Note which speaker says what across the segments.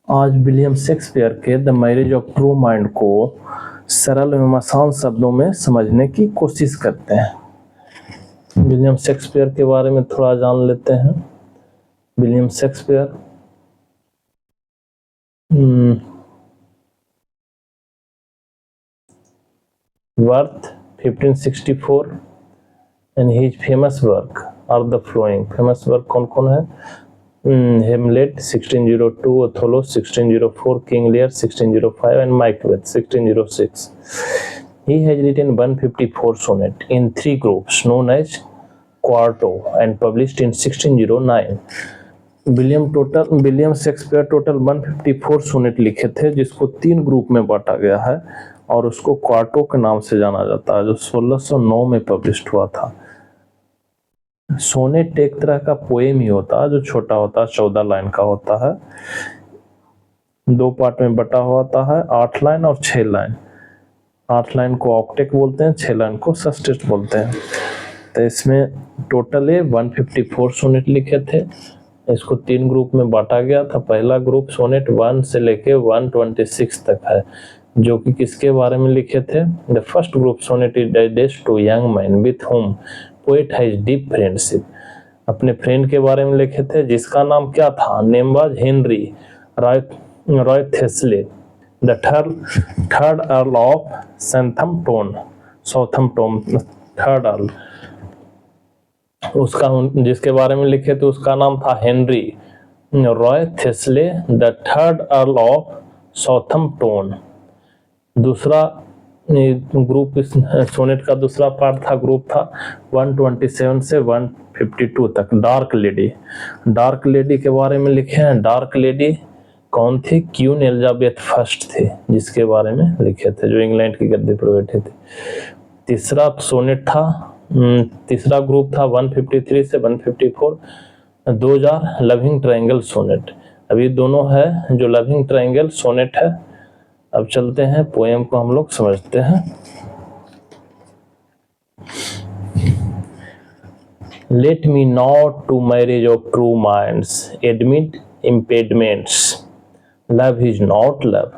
Speaker 1: आज William Shakespeare के the marriage of true mind को सरल एवं आसान शब्दों में समझने की कोशिश करते हैं। विलियम शेक्सपियर के बारे में थोड़ा जान लेते हैं। William Shakespeare birth 1564 and his famous work are the following। famous work कौन कौन है? हेमलेट 1602, Othello 1604, King Lear 1605 and Macbeth 1606। He has written 154 sonnet in 3 groups known as quarto and published in 1609। William Shakespeare total 154 sonnet लिखे थे, जिसको 3 group में बांटा गया है और उसको क्वार्टो के नाम से जाना जाता है, जो 1609 में पब्लिश हुआ था। सोनेट एक तरह का पोएम ही होता है जो छोटा होता है, 14 लाइन का होता है, 2 पार्ट में बटा हुआ होता है, 8 लाइन और 6 लाइन। 8 लाइन को ऑक्टेट बोलते हैं, 6 लाइन को सेस्टेट बोलते हैं। तो इसमें टोटल 154 सोनेट लिखे थे। इसको 3 ग्रुप में बांटा गया था। पहला ग्रुप सोनेट 1 से लेके 126 तक है, जो कि किसके बारे में लिखे थे? The first group sonnet is addressed to young man with home poet has deep friendship. अपने फ्रेंड के बारे में लिखे थे, जिसका नाम क्या था? Name was Henry Wriothesley, the third earl of Southampton, third earl. उसका जिसके बारे में लिखे थे उसका नाम था Henry Wriothesley, the third earl of Southampton. दूसरा ग्रुप इस सोनेट का दूसरा पार्ट था, ग्रुप था 127 से 152 तक, डार्क लेडी। डार्क लेडी के बारे में लिखे हैं। डार्क लेडी कौन थी? क्वीन एलिजाबेथ फर्स्ट थी, जिसके बारे में लिखे थे, जो इंग्लैंड की गद्दी पर बैठे थे। तीसरा सोनेट था, तीसरा ग्रुप था 153 से 154, 2000 लविंग ट्रायंगल सोनेट। अभी दोनों है जो लविंग ट्रायंगल सोनेट है। अब चलते हैं पोएम को हम लोग समझते हैं। Let me not to marriage of true minds admit impediments, love is not love.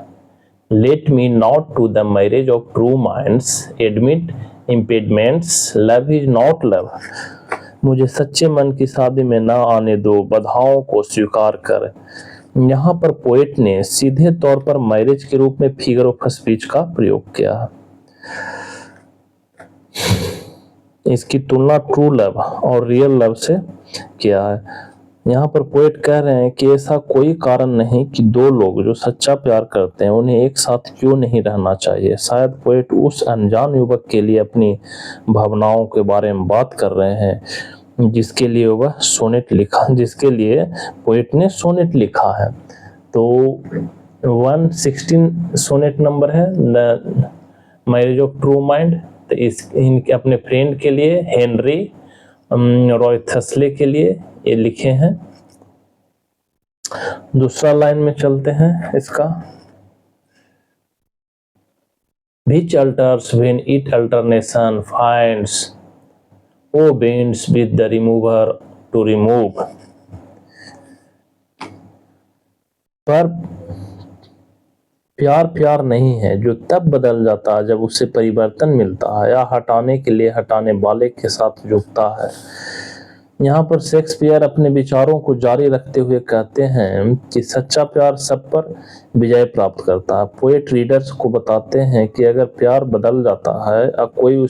Speaker 1: Let me not to the marriage of true minds admit impediments, love is not love. मुझे सच्चे मन की शादी में ना आने दो, बाधाओं को स्वीकार कर। यहाँ पर पोएट ने सीधे तौर पर मैरिज के रूप में फिगर ऑफ स्पीच का प्रयोग किया है। इसकी तुलना ट्रू लव और रियल लव से किया है। यहाँ पर पोएट कह रहे हैं कि ऐसा कोई कारण नहीं कि 2 लोग जो सच्चा प्यार करते हैं उन्हें एक साथ क्यों नहीं रहना चाहिए। शायद पोएट उस अनजान युवक के लिए अपनी भावनाओं के बारे में बात कर रहे हैं, जिसके लिए वह सोनेट लिखा, जिसके लिए पोएट ने सोनेट लिखा है। तो 116 सोनेट नंबर है, the marriage of true mind. तो इनके अपने फ्रेंड के लिए, हेनरी रॉय थेस्ले के लिए ये लिखे हैं। दूसरा लाइन में चलते हैं इसका। Which alters when it alternation finds O bends with the remover to remove। पर प्यार प्यार नहीं है जो तब बदल जाता है जब उससे परिवर्तन मिलता है, या हटाने के लिए हटाने वाले के साथ जुड़ता है। यहाँ पर शेक्सपियर अपने विचारों को जारी रखते हुए कहते हैं कि सच्चा प्यार सब पर विजय प्राप्त करता है। पोएट रीडर्स को बताते हैं कि अगर प्यार बदल जाता है और कोई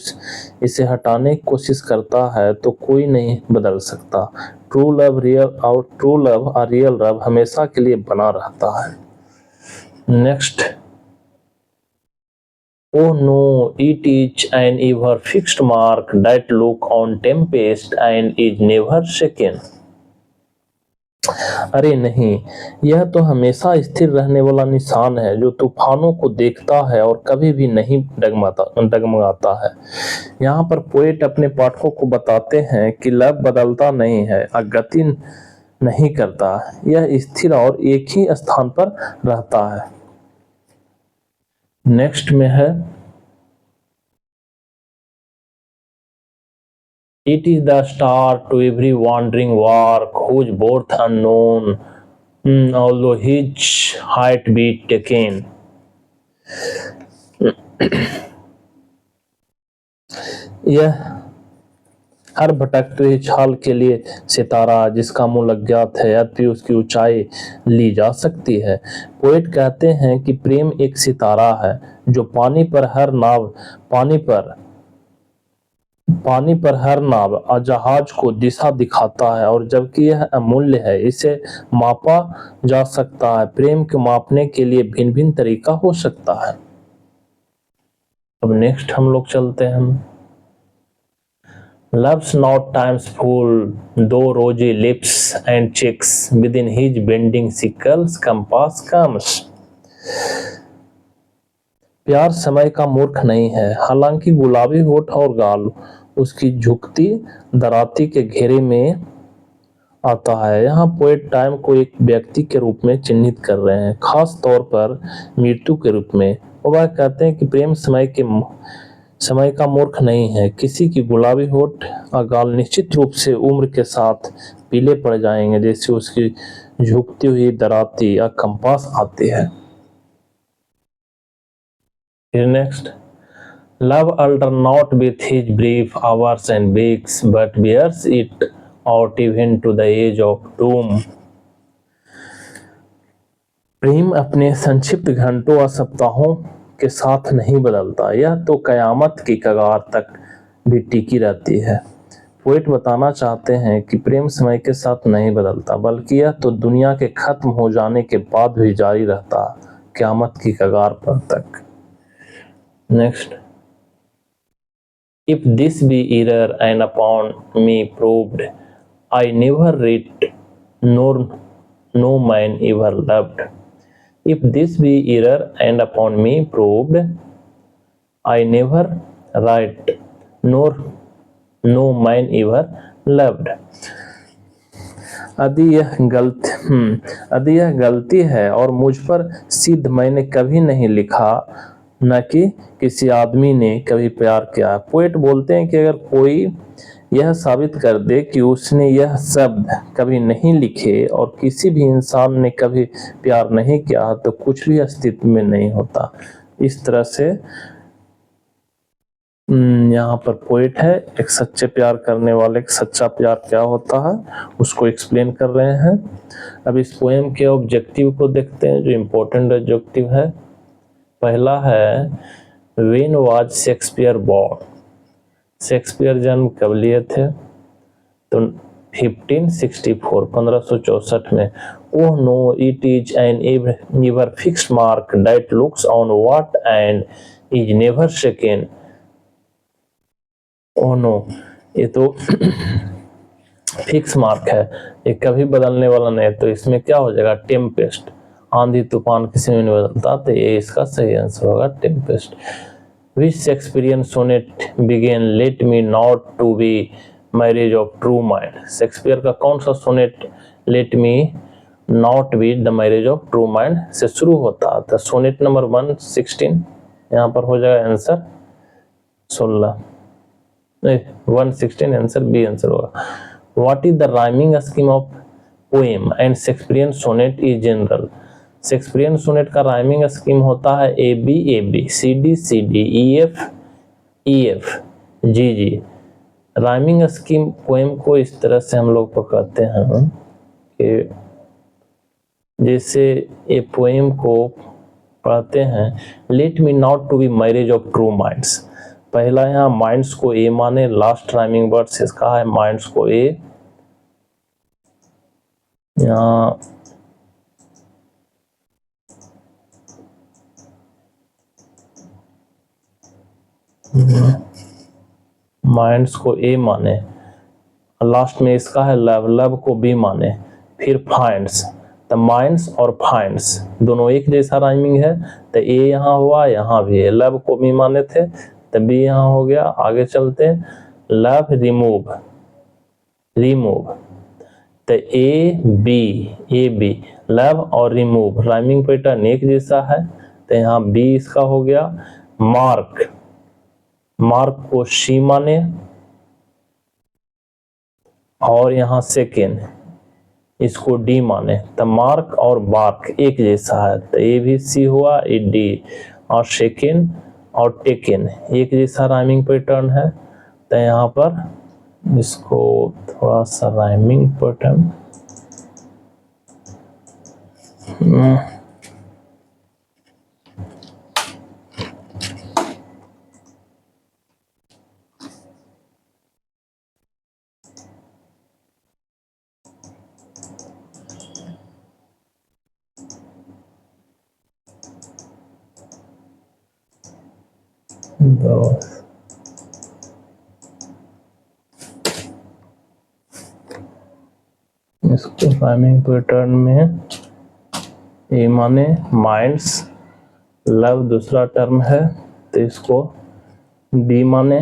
Speaker 1: इसे हटाने की कोशिश करता है तो कोई नहीं बदल सकता। ट्रू लव और रियल लव हमेशा के लिए बना रहता है। Next. Oh no, it is an ever fixed mark that look on tempest and is never shaken। अरे नहीं, यह तो हमेशा स्थिर रहने वाला निशान है जो तूफानों को देखता है और कभी भी नहीं डगमगाता है। यहाँ पर पोएट अपने पाठकों को बताते हैं कि लव बदलता नहीं है और गति नहीं करता, यह स्थिर और एक ही स्थान पर रहता है। नेक्स्ट में है, It is the star to every wandering work whose birth unknown although his height be taken. यह हर भटकते हुए छाल के लिए सितारा जिसका मूल अज्ञात है, यद्यपि उसकी ऊंचाई ली जा सकती है। पोएट कहते हैं कि प्रेम एक सितारा है जो पानी पर हर नाव जहाज को दिशा दिखाता है, और जबकि यह अमूल्य है, इसे मापा जा सकता है। प्रेम को मापने के लिए भिन्न भिन्न तरीका हो सकता है। अब नेक्स्ट हम लोग चलते हैं। Love's not times full, though rosy lips and cheeks, within his bending sickles compass comes. प्यार समय का मूर्ख नहीं है, हालांकि गुलाबी होठ और गाल उसकी झुकती दराती के घेरे में आता है। यहाँ पोएट टाइम को एक व्यक्ति के रूप में चिन्हित कर रहे हैं, खास तौर पर मृत्यु के रूप में। वह कहते हैं कि प्रेम समय का मूर्ख नहीं है। किसी की गुलाबी होठ और गाल निश्चित रूप से उम्र के साथ पीले पड़ जाएंगे, जैसे उसकी झुकती हुई दराती या कंपास आती है। Next, love alter not with his brief hours and weeks, but bears it out even to the edge of doom. प्रेम अपने संक्षिप्त घंटों और सप्ताहों के साथ नहीं बदलता, यह तो कयामत की कगार तक भी टिकी रहती है। पोएट बताना चाहते हैं कि प्रेम समय के साथ नहीं बदलता, बल्कि यह तो दुनिया के खत्म हो जाने के बाद भी जारी रहता, कयामत की कगार पर तक। Next, if this be error and upon me proved, I never writ nor no man ever loved. If this be error and upon me proved, I never write nor no man ever loved. यदि यह गलती है और मुझ पर सिद्ध मैंने कभी नहीं लिखा, न कि किसी आदमी ने कभी प्यार किया। पोएट बोलते हैं कि अगर कोई यह साबित कर दे कि उसने यह शब्द कभी नहीं लिखे और किसी भी इंसान ने कभी प्यार नहीं किया, तो कुछ भी अस्तित्व में नहीं होता। इस तरह से यहाँ पर पोएट है एक सच्चे प्यार करने वाले, सच्चा प्यार क्या होता है उसको एक्सप्लेन कर रहे हैं। अब इस पोएम के ऑब्जेक्टिव को देखते हैं, जो इम्पोर्टेंट ऑब्जेक्टिव है। पहला है, when was Shakespeare born? Shakespeare जन्म कब लिए थे? तो 1564 में। Oh no, it is an ever fixed mark that looks on what and is never second. Oh no, ये तो फिक्स मार्क है, ये कभी बदलने वाला नहीं। तो इसमें क्या हो जाएगा? टेम्पेस्ट, आंधी तूफान किसी में नहीं बदलता, तो ये इसका सही आंसर होगा tempest. Which Shakespearean sonnet begin let me not to be marriage of true mind? Shakespeare का कौन सा sonnet let me not be the marriage of true mind से शुरू होता? तो सोनेट नंबर 116, यहाँ पर हो जाएगा आंसर 16, 116 आंसर बी आंसर होगा। What is the rhyming scheme of poem and Shakespearean sonnet is general? Shakespearean sonnet का राइमिंग स्कीम होता है a B C d e f g. Rhyming scheme poem को इस तरह से हम लोग पकड़ते हैं कि जैसे ये पोएम को पढ़ते हैं, let me not to be marriage of true minds. पहला यहाँ माइंड्स को ए माने, लास्ट राइमिंग वर्ड से इसका है माइंड्स को ए। यहाँ माइंड्स को ए माने, लास्ट में इसका है लव, लव को बी माने, फिर फाइंड्स। तो माइंड्स और फाइंड्स दोनों एक जैसा राइमिंग है, तो ए यहाँ हुआ, यहाँ भी है। लव को बी माने थे तो बी यहाँ हो गया। आगे चलते हैं, लव रिमूव तो ए बी लव और रिमूव राइमिंग पैटर्न एक जैसा है, तो यहाँ बी इसका हो गया। मार्क को शी माने, और यहाँ सेकेंड इसको डी माने, तो मार्क और बार्क एक जैसा है, तो ये भी सी हुआ, ये डी, और सेकेंड और टेकन एक जैसा राइमिंग पैटर्न है। तो यहाँ पर इसको थोड़ा सा राइमिंग पैटर्न इसको राइमिंग पैटर्न में ए माने माइंड्स, लव दूसरा टर्म है, तो इसको बी माने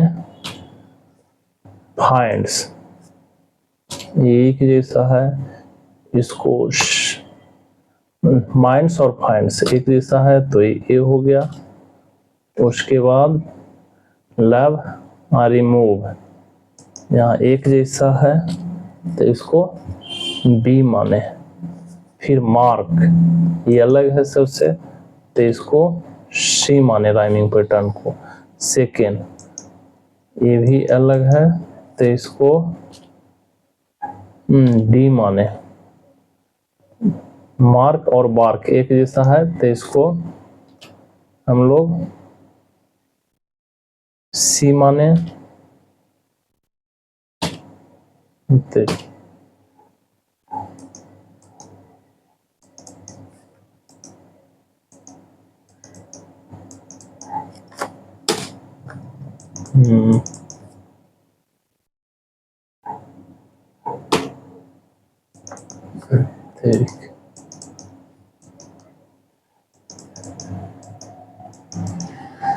Speaker 1: फाइंड्स, एक जैसा है, इसको माइंड्स और फाइंड्स एक जैसा है, तो ये हो गया। उसके बाद लव और रिमूव यहाँ एक जैसा है, तो इसको बी माने। फिर मार्क ये अलग है सबसे, तो इसको सी माने राइमिंग पैटर्न को। सेकेंड ये भी अलग है, तो इसको डी माने। मार्क और बार्क एक जैसा है, तो इसको हम लोग सी माने।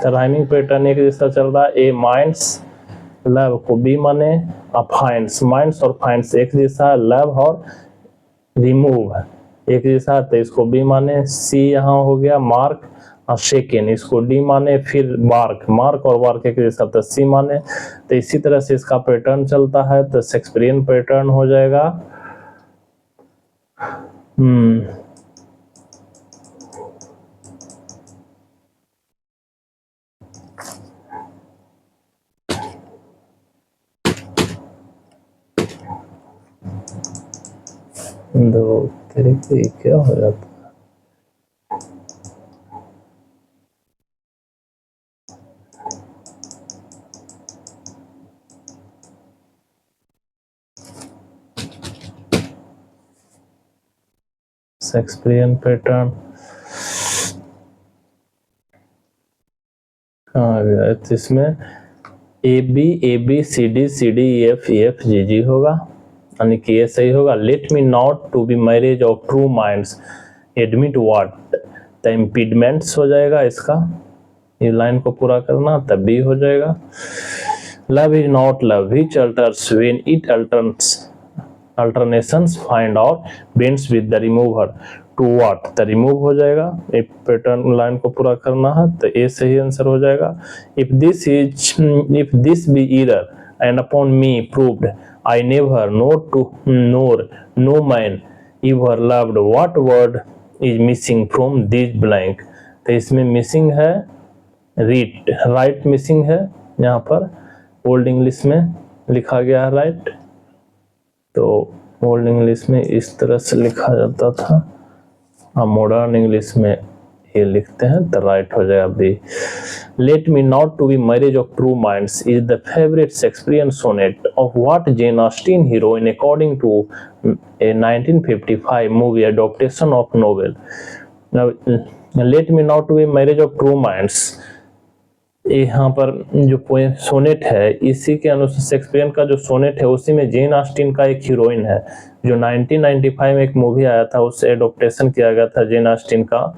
Speaker 1: राइमिंग पैटर्न एक जैसा चल रहा है। ए माइंड्स लव को बी माने, फाइंड्स माइंड्स और फाइंड्स एक जैसा, लव और रिमूव एक जैसा, तो इसको बी माने। सी यहाँ हो गया मार्क और सेकेंड, इसको डी माने। फिर बार्क, मार्क और बार्क एक जैसा, तो सी माने। तो इसी तरह से इसका पैटर्न चलता है, तो शेक्सपियरियन पैटर्न हो जाएगा। दो तरीके क्या हो जाता है। शेक्सपियरियन पैटर्न कहाँ गया? इसमें A B C D F G G होगा, यानी कि ये सही होगा। Let me not to be marriage of true minds admit what, the impediments हो जाएगा इसका, ये लाइन को पूरा करना, तब भी हो जाएगा। Love is not love which alters when it alternations find out bends with the remover to what, the remove हो जाएगा। एक पैटर्न लाइन को पूरा करना है, तो ए सही आंसर हो जाएगा। If this be error and upon me proved I never no man ever loved, what word is missing from this blank, तो इसमें मिसिंग है राइट मिसिंग है, यहाँ पर ओल्ड इंग्लिश में लिखा गया है राइट, तो ओल्ड इंग्लिश में इस तरह से लिखा जाता था, और मॉडर्न इंग्लिश में ये लिखते हैं, तो राइट हो जाएगा b. Let me not to be marriage of true minds is the favourite Shakespearean sonnet of what Jane Austen heroine according to a 1955 movie adaptation of novel. Let me not to be marriage of true minds, यहाँ पर जो poem sonnet है, इसी के अनुसार Shakespeare का जो sonnet है उसी में जेन ऑस्टिन का एक हीरोइन है, जो 1995 में एक मूवी आया था, उससे एडॉप्टेशन किया गया था जेन ऑस्टिन का,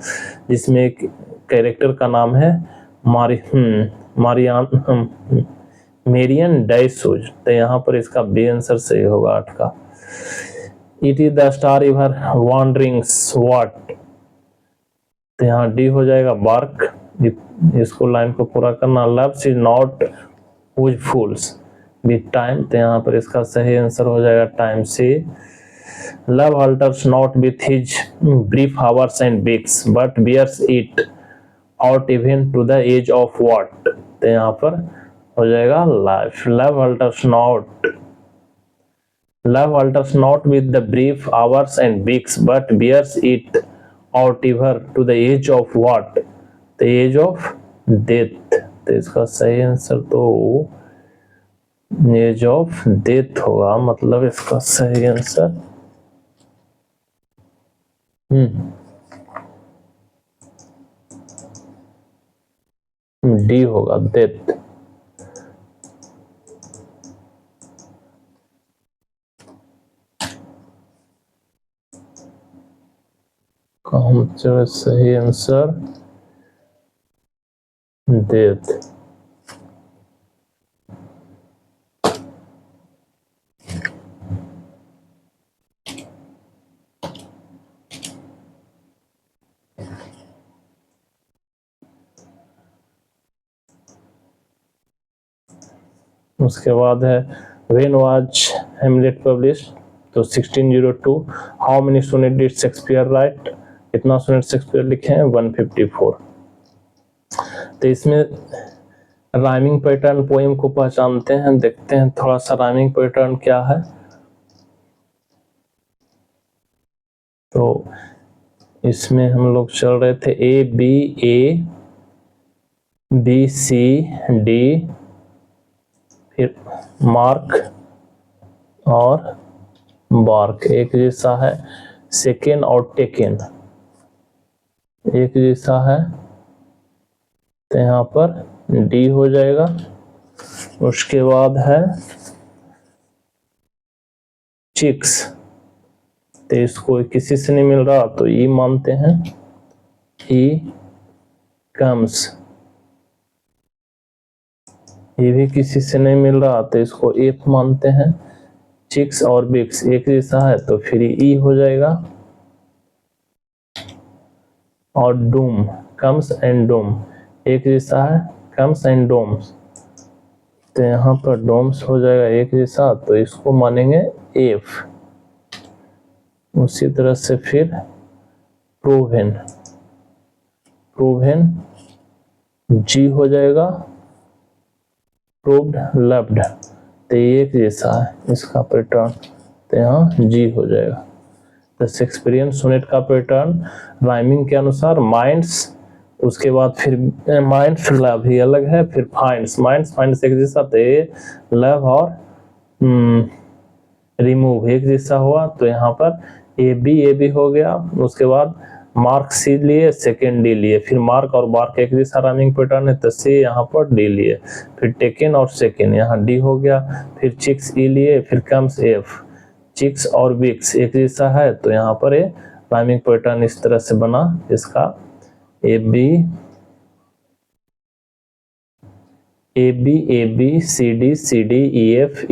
Speaker 1: जिसमें एक कैरेक्टर का नाम है मेरियन डाइसूज, तो यहाँ पर इसका बी आंसर सही होगा 8 का। It is the star river wanderings what, तो यहाँ डी हो जाएगा बार्क, इसको लाइन को पूरा करना। Loves is not whose fools with time, तो यहाँ पर इसका सही आंसर हो जाएगा टाइम से। Love halters not with his brief hours and weeks but bears it out even to the age of what। तो यहाँ पर हो जाएगा life. love halters not with the brief hours and weeks but bears it out ever to the age of what। the age of death। तो इसका सही answer तो as of death होगा, मतलब इसका सही आंसर डी होगा, डेथ। सही आंसर डेथ। उसके बाद है व्हेन वाज हेमलेट पब्लिश्ड, तो 1602। How many sonnet did Shakespeare write, कितना सोनेट शेक्सपियर लिखे हैं, 154। तो इसमें राइमिंग पैटर्न पोएम को पहचानते हैं, देखते हैं थोड़ा सा राइमिंग पैटर्न क्या है। तो इसमें हम लोग चल रहे थे ए बी सी डी, फिर मार्क और बार्क एक जैसा है, सेकेंड और टेकन एक जैसा है, तो यहाँ पर डी हो जाएगा। उसके बाद है चिक्स, तो इसको किसी से नहीं मिल रहा तो ई मानते हैं, ई कम्स, ये भी किसी से नहीं मिल रहा तो इसको एफ मानते हैं। चिक्स और बिक्स एक जैसा है तो फिर ई हो जाएगा। और डूम, कम्स एंड डूम एक जैसा है, कम्स एंड डोम्स, तो यहाँ पर डोम्स हो जाएगा एक जैसा, तो इसको मानेंगे एफ। उसी तरह से फिर प्रूवेन जी हो जाएगा, प्रूव्ड लव्ड, तो एक जैसा है इसका पैटर्न, तो यहाँ जी हो जाएगा। तो शेक्सपियरियन सोनेट का पैटर्न राइमिंग के अनुसार माइंड्स, उसके बाद फिर माइंड्स लव ही अलग है, फिर फाइंड्स एक जैसा, तो लव और रिमूव एक जैसा हुआ, तो यहाँ पर ए बी हो गया। उसके बाद मार्क सी लिए, सेकेंड डी लिए, फिर मार्क और बार्क एक जैसा राइमिंग पैटर्न है तो सी यहाँ पर डी लिए, फिर टेकन और सेकेंड यहाँ डी हो गया, फिर चिक्स ई लिए, फिर कम्स एफ। चिक्स और बिक्स एक जैसा है तो यहाँ पर ये राइमिंग पैटर्न इस तरह से बना, इसका a B C d e f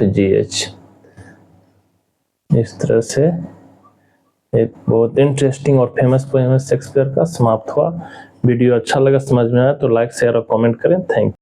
Speaker 1: g h, इस तरह से एक बहुत इंटरेस्टिंग और फेमस पोएम शेक्सपियर का समाप्त हुआ। वीडियो अच्छा लगा, समझ में आया तो लाइक शेयर और कमेंट करें। Thank you.